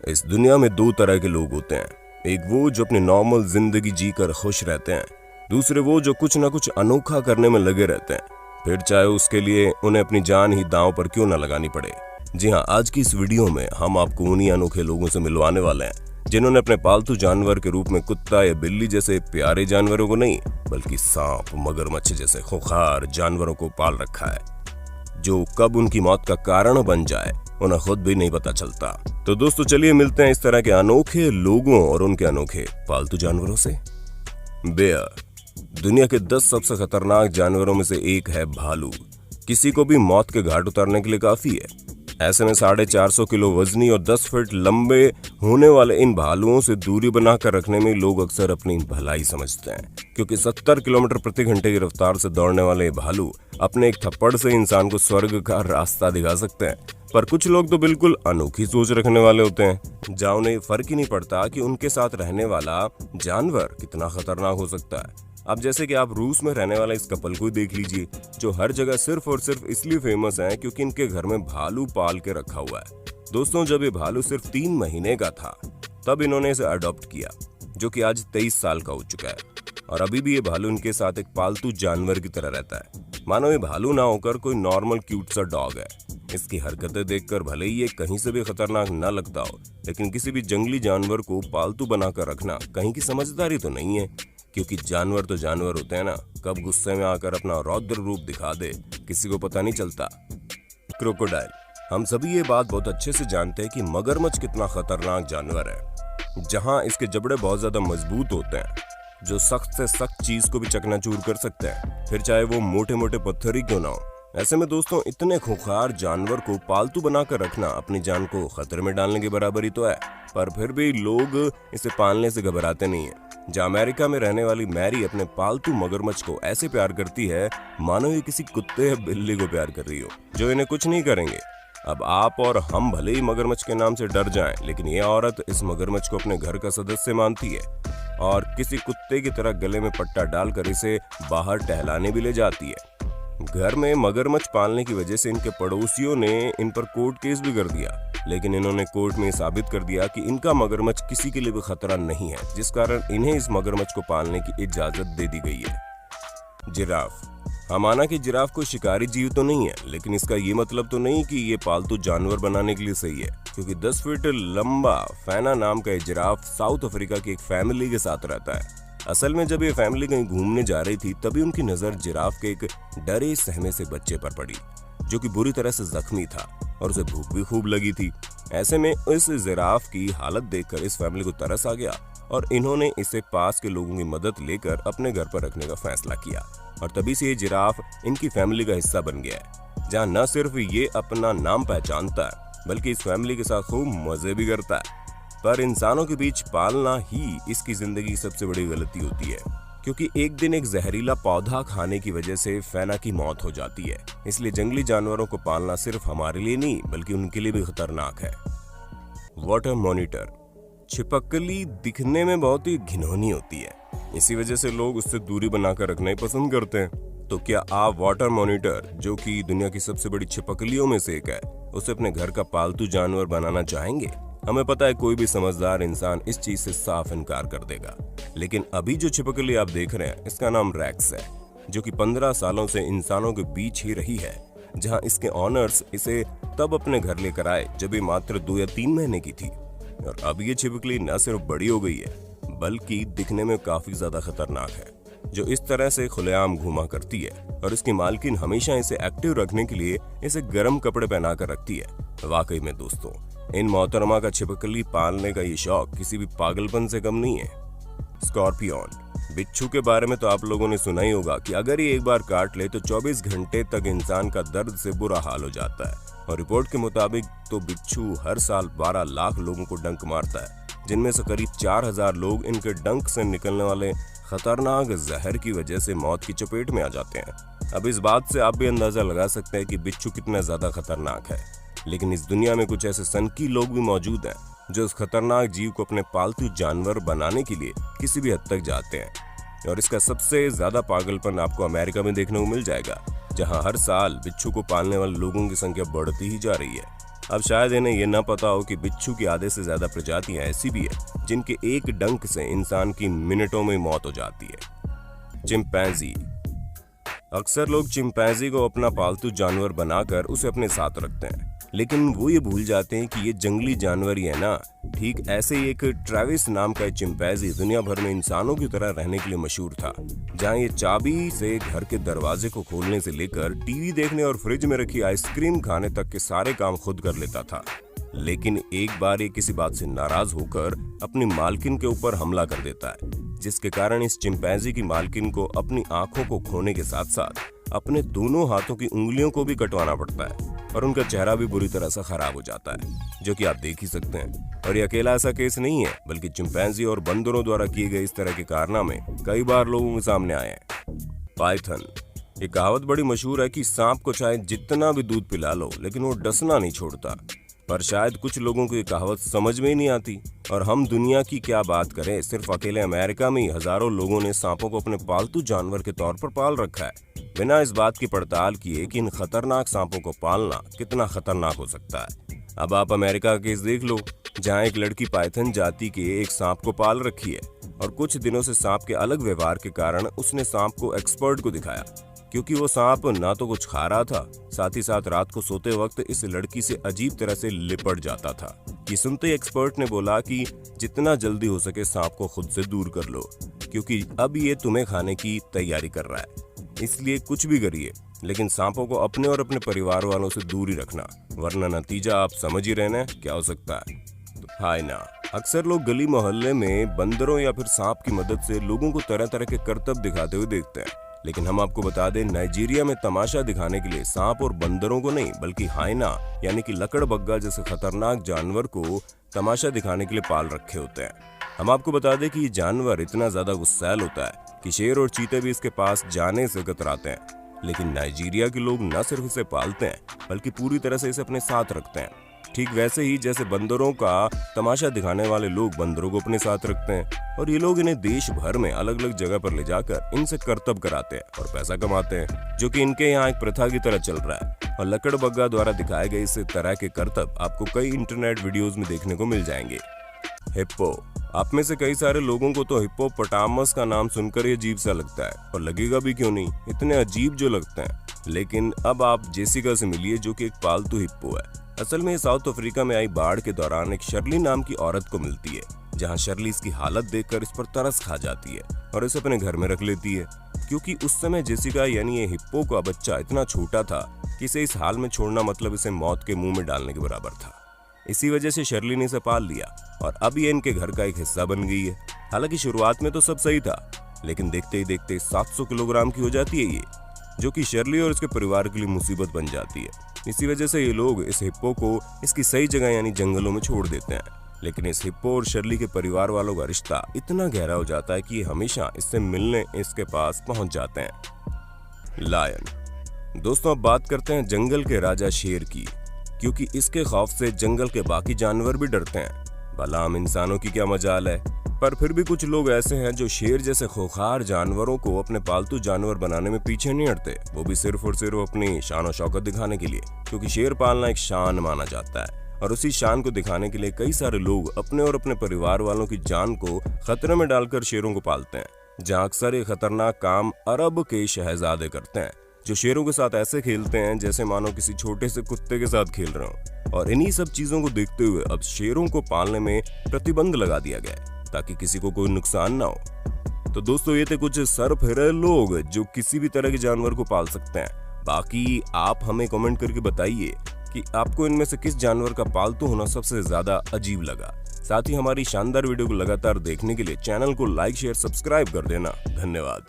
इस दुनिया में दो तरह के लोग होते हैं। एक वो जो अपनी नॉर्मल जिंदगी जीकर खुश रहते हैं, दूसरे वो जो कुछ ना कुछ अनोखा करने में लगे रहते हैं, फिर चाहे उसके लिए उन्हें अपनी जान ही दांव पर क्यों ना लगानी पड़े। जी हाँ, आज की इस वीडियो में हम आपको उन्हीं अनोखे लोगों से मिलवाने वाले हैं जिन्होंने अपने पालतू जानवर के रूप में कुत्ता या बिल्ली जैसे प्यारे जानवरों को नहीं, बल्कि सांप, मगरमच्छ जैसे खूंखार जानवरों को पाल रखा है, जो कब उनकी मौत का कारण बन जाए उन्हें खुद भी नहीं पता चलता। तो दोस्तों, चलिए मिलते हैं इस तरह के अनोखे लोगों और उनके अनोखे पालतू जानवरों से। बेयर दुनिया के 10 सबसे खतरनाक जानवरों में से एक है भालू। किसी को भी मौत के घाट उतारने के लिए काफी है। ऐसे में 450 किलो वजनी और 10 फीट लंबे होने वाले इन भालुओं से दूरी बनाकर रखने में लोग अक्सर अपनी भलाई समझते हैं, क्योंकि 70 किलोमीटर प्रति घंटे की रफ्तार से दौड़ने वाले ये भालू अपने एक थप्पड़ से इंसान को स्वर्ग का रास्ता दिखा सकते हैं। पर कुछ लोग तो बिल्कुल अनोखी सोच रखने वाले होते हैं, जहाँ उन्हें फर्क ही नहीं पड़ता कि उनके साथ रहने वाला जानवर कितना खतरनाक हो सकता है। अब जैसे कि आप रूस में रहने वाला इस कपल को देख लीजिए, जो हर जगह सिर्फ और सिर्फ इसलिए फेमस है क्योंकि इनके घर में भालू पाल के रखा हुआ है। दोस्तों, जब ये भालू सिर्फ 3 महीने का था तब इन्होंने इसे अडॉप्ट किया, जो कि आज 23 साल का हो चुका है, और अभी भी ये भालू इनके साथ एक पालतू जानवर की तरह रहता है। मानो ये भालू ना होकर कोई नॉर्मल क्यूट सा डॉग है। इसकी हरकतें देखकर भले ही ये कहीं से भी खतरनाक न लगता हो, लेकिन किसी भी जंगली जानवर को पालतू बनाकर रखना कहीं की समझदारी तो नहीं है, क्योंकि जानवर तो जानवर होते हैं ना, कब गुस्से में आकर अपना रौद्र रूप दिखा दे किसी को पता नहीं चलता। क्रोकोडाइल, हम सभी ये बात बहुत अच्छे से जानते हैं कि मगरमच्छ कितना खतरनाक जानवर है। जहां इसके जबड़े बहुत ज्यादा मजबूत होते हैं, जो सख्त से सख्त चीज को भी चकनाचूर कर सकते हैं, फिर चाहे वो मोटे मोटे पत्थर ही क्यों ना हो। ऐसे में दोस्तों, इतने खूंखार जानवर को पालतू बनाकर रखना अपनी जान को खतरे में डालने के बराबर ही तो है। पर फिर भी लोग इसे पालने से घबराते नहीं है। जहाँ अमेरिका में रहने वाली मैरी अपने पालतू मगरमच्छ को ऐसे प्यार करती है मानो ये किसी कुत्ते या बिल्ली को प्यार कर रही हो, जो इन्हें कुछ नहीं करेंगे। अब आप और हम भले ही मगरमच्छ के नाम से डर जाएं, लेकिन ये औरत इस मगरमच्छ को अपने घर का सदस्य मानती है और किसी कुत्ते की तरह गले में पट्टा डालकर इसे बाहर टहलाने भी ले जाती है। घर में मगरमच्छ पालने की वजह से इनके पड़ोसियों ने इन पर कोर्ट केस भी कर दिया, लेकिन इन्होंने कोर्ट में साबित कर दिया कि इनका मगरमच्छ किसी के लिए भी खतरा नहीं है, जिस कारण इन्हें इस मगरमच्छ को पालने की इजाजत दे दी गई है। जिराफ, हम माना कि जिराफ कोई शिकारी जीव तो नहीं है, लेकिन इसका ये मतलब तो नहीं कि ये पालतू जानवर बनाने के लिए सही है, क्योंकि 10 फीट लंबा फैना नाम का ये जिराफ साउथ अफ्रीका की एक फैमिली के साथ रहता है। असल में जब ये फैमिली कहीं घूमने जा रही थी, तभी उनकी नजर जिराफ के एक डरे सहमे से बच्चे पर पड़ी, जो कि बुरी तरह से जख्मी था और उसे भूख भी खूब लगी थी। ऐसे में इस जिराफ की हालत देखकर इस फैमिली को तरस आ गया और इन्होंने इसे पास के लोगों की मदद लेकर अपने घर पर रखने का फैसला किया, और तभी से ये जिराफ इनकी फैमिली का हिस्सा बन गया है, जहाँ न सिर्फ ये अपना नाम पहचानता है, बल्कि इस फैमिली के साथ खूब मजे भी करता है। पर इंसानों के बीच पालना ही इसकी जिंदगी की सबसे बड़ी गलती होती है, क्योंकि एक दिन एक जहरीला पौधा खाने की वजह से फैना की मौत हो जाती है। इसलिए जंगली जानवरों को पालना सिर्फ हमारे लिए नहीं, बल्कि उनके लिए भी खतरनाक है। वाटर मॉनिटर, छिपकली दिखने में बहुत ही घिनौनी होती है, इसी वजह से लोग उससे दूरी बनाकर रखना ही पसंद करते हैं। तो क्या आप वाटर मॉनिटर, जो कि दुनिया की सबसे बड़ी छिपकलियों में से एक है, उसे अपने घर का पालतू जानवर बनाना चाहेंगे? हमें पता है कोई भी समझदार इंसान इस चीज से साफ इनकार कर देगा, लेकिन अभी जो छिपकली आप देख रहे हैं, इसका नाम रैक्स है, जो कि 15 सालों से इंसानों के बीच ही रही है। जहां इसके ऑनर्स इसे तब अपने घर लेकर आए जब ये मात्र 2 या 3 महीने की थी, और अब ये छिपकली न सिर्फ बड़ी हो गई है, बल्कि दिखने में काफी ज्यादा खतरनाक है, जो इस तरह से खुलेआम घूमा करती है, और इसकी मालकिन हमेशा इसे एक्टिव रखने के लिए इसे गर्म कपड़े पहनाकर रखती है। वाकई में दोस्तों, इन मोहतरमा का छिपकली पालने का ये शौक किसी भी पागलपन से कम नहीं है। स्कॉर्पियन, बिच्छू के बारे में तो आप लोगों ने सुना ही होगा कि अगर ये एक बार काट ले तो 24 घंटे तक इंसान का दर्द से बुरा हाल हो जाता है, और रिपोर्ट के मुताबिक तो बिच्छू हर साल 12 लाख लोगों को डंक मारता है, जिनमें से करीब 4000 लोग इनके डंक से निकलने वाले खतरनाक जहर की वजह से मौत की चपेट में आ जाते हैं। अब इस बात से आप भी अंदाजा लगा सकते हैं कि बिच्छू कितना ज्यादा खतरनाक है, लेकिन इस दुनिया में कुछ ऐसे सनकी लोग भी मौजूद हैं जो इस खतरनाक जीव को अपने पालतू जानवर बनाने के लिए किसी भी हद तक जाते हैं। और इसका सबसे ज्यादा पागलपन आपको अमेरिका में देखने को मिल जाएगा, जहां हर साल बिच्छू को पालने वाले लोगों की संख्या बढ़ती ही जा रही है। अब शायद इन्हें यह न पता हो कि बिच्छू की आधे से ज्यादा प्रजातियां ऐसी भी है जिनके एक डंक से इंसान की मिनटों में मौत हो जाती है। चिंपैंजी। अक्सर लोग चिंपैंजी को अपना पालतू जानवर बनाकर उसे अपने साथ रखते हैं, लेकिन वो ये भूल जाते हैं कि ये जंगली जानवर ही है ना। ठीक ऐसे ही एक ट्रेविस नाम का चिंपैंजी दुनिया भर में इंसानों की तरह रहने के लिए मशहूर था, जहां ये चाबी से घर के दरवाजे को खोलने से लेकर टीवी देखने और फ्रिज में रखी आइसक्रीम खाने तक के सारे काम खुद कर लेता था। लेकिन एक बार ये किसी बात से नाराज होकर अपनी मालकिन के ऊपर हमला कर देता है, जिसके कारण इस चिंपैंजी की मालकिन को अपनी आंखों को खोने के साथ साथ अपने दोनों हाथों की उंगलियों को भी कटवाना पड़ता है और उनका चेहरा भी बुरी तरह से खराब हो जाता है, जो कि आप देख ही सकते हैं। और ये अकेला ऐसा केस नहीं है, बल्कि चिंपैंजी और बंदरों द्वारा किए गए इस तरह के कारनामे कई बार लोगों के सामने आए हैं। पाइथन। ये कहावत बड़ी मशहूर है कि सांप को चाहे जितना भी दूध पिला लो लेकिन वो डसना नहीं छोड़ता, पर शायद कुछ लोगों को ये कहावत समझ में ही नहीं आती। और हम दुनिया की क्या बात करें, सिर्फ अकेले अमेरिका में ही हजारों लोगों ने सांपों को अपने पालतू जानवर के तौर पर पाल रखा है, बिना इस बात की पड़ताल किए कि इन खतरनाक सांपों को पालना कितना खतरनाक हो सकता है। अब आप अमेरिका का केस देख लो, जहां एक लड़की पाइथन जाति के एक सांप को पाल रखी है और कुछ दिनों से सांप के अलग व्यवहार के कारण उसने सांप को एक्सपर्ट को दिखाया, क्योंकि वो सांप ना तो कुछ खा रहा था, साथ ही साथ रात को सोते वक्त इस लड़की से अजीब तरह से लिपट जाता था। ये सुनते ही एक्सपर्ट ने बोला कि जितना जल्दी हो सके सांप को खुद से दूर कर लो, क्योंकि अब ये तुम्हें खाने की तैयारी कर रहा है। इसलिए कुछ भी करिए, लेकिन सांपों को अपने और अपने परिवार वालों से दूर ही रखना, वरना नतीजा आप समझ ही रहना क्या हो सकता है। हाय ना। अक्सर लोग गली मोहल्ले में बंदरों या फिर सांप की मदद से लोगों को तरह तरह के करतब दिखाते हुए देखते हैं, लेकिन हम आपको बता दें, नाइजीरिया में तमाशा दिखाने के लिए सांप और बंदरों को नहीं, बल्कि हाइना यानी कि लकड़बग्गा जैसे खतरनाक जानवर को तमाशा दिखाने के लिए पाल रखे होते हैं। हम आपको बता दें कि ये जानवर इतना ज्यादा गुस्सैल होता है कि शेर और चीते भी इसके पास जाने से कतराते हैं। लेकिन नाइजीरिया के लोग न सिर्फ इसे पालते हैं, बल्कि पूरी तरह से इसे अपने साथ रखते हैं। ठीक वैसे ही जैसे बंदरों का तमाशा दिखाने वाले लोग बंदरों को अपने साथ रखते हैं, और ये लोग इन्हें देश भर में अलग अलग जगह पर ले जाकर इनसे करतब कराते हैं और पैसा कमाते हैं, जो कि इनके यहाँ एक प्रथा की तरह चल रहा है। और लकड़बग्गा द्वारा दिखाए गए इस तरह के करतब आपको कई इंटरनेट वीडियोज में देखने को मिल जाएंगे। हिप्पो। आप में से कई सारे लोगों को तो हिप्पोपोटामस का नाम सुनकर ही अजीब सा लगता है, और लगेगा भी क्यों नहीं, इतने अजीब जो लगते हैं। लेकिन अब आप जेसिका से मिलिए, जो कि एक पालतू हिप्पो है। असल में साउथ अफ्रीका में आई बाढ़ के दौरान एक शर्ली नाम की औरत को मिलती है, जहां शर्ली इसकी हालत देखकर इस पर तरस खा जाती है और इसे अपने घर में रख लेती है, क्योंकि उस समय जेसिका यानी ये हिप्पो का बच्चा इतना छोटा था कि इसे इस हाल में छोड़ना मतलब इसे मौत के मुंह में डालने के बराबर था। इसी वजह से शर्ली ने इसे पाल लिया और अब ये इनके घर का एक हिस्सा बन गई है। हालांकि शुरुआत में तो सब सही था, लेकिन देखते ही देखते 700 किलोग्राम की हो जाती है ये, जो कि शर्ली और इसके परिवार के लिए मुसीबत बन जाती है। इसी वजह से ये लोग इस हिप्पो को इसकी सही जगह यानी जंगलों में छोड़ देते हैं। लेकिन इस हिप्पो और शर्ली के परिवार वालों का रिश्ता इतना गहरा हो जाता है कि ये हमेशा इससे मिलने इसके पास पहुंच जाते हैं। लायन। दोस्तों, अब बात करते हैं जंगल के राजा शेर की, क्योंकि इसके खौफ से जंगल के बाकी जानवर भी डरते हैं। भला हम इंसानों की क्या मजाल है, पर फिर भी कुछ लोग ऐसे हैं जो शेर जैसे खूंखार जानवरों को अपने पालतू जानवर बनाने में पीछे नहीं हटते, वो भी सिर्फ और सिर्फ अपनी शान और शौकत दिखाने के लिए, क्योंकि शेर पालना एक शान माना जाता है। और उसी शान को दिखाने के लिए कई सारे लोग अपने और अपने परिवार वालों की जान को खतरे में डालकर शेरों को पालते हैं, जहाँ अक्सर ये खतरनाक काम अरब के शहजादे करते हैं, जो शेरों के साथ ऐसे खेलते हैं जैसे मानो किसी छोटे से कुत्ते के साथ खेल रहे हो। और इन्हीं सब चीजों को देखते हुए अब शेरों को पालने में प्रतिबंध लगा दिया गया है, ताकि किसी को कोई नुकसान ना हो। तो दोस्तों, ये थे कुछ सरफिरे लोग जो किसी भी तरह के जानवर को पाल सकते हैं। बाकी आप हमें कमेंट करके बताइए कि आपको इनमें से किस जानवर का पालतू होना सबसे ज्यादा अजीब लगा। साथ ही हमारी शानदार वीडियो को लगातार देखने के लिए चैनल को लाइक, शेयर, सब्सक्राइब कर देना। धन्यवाद।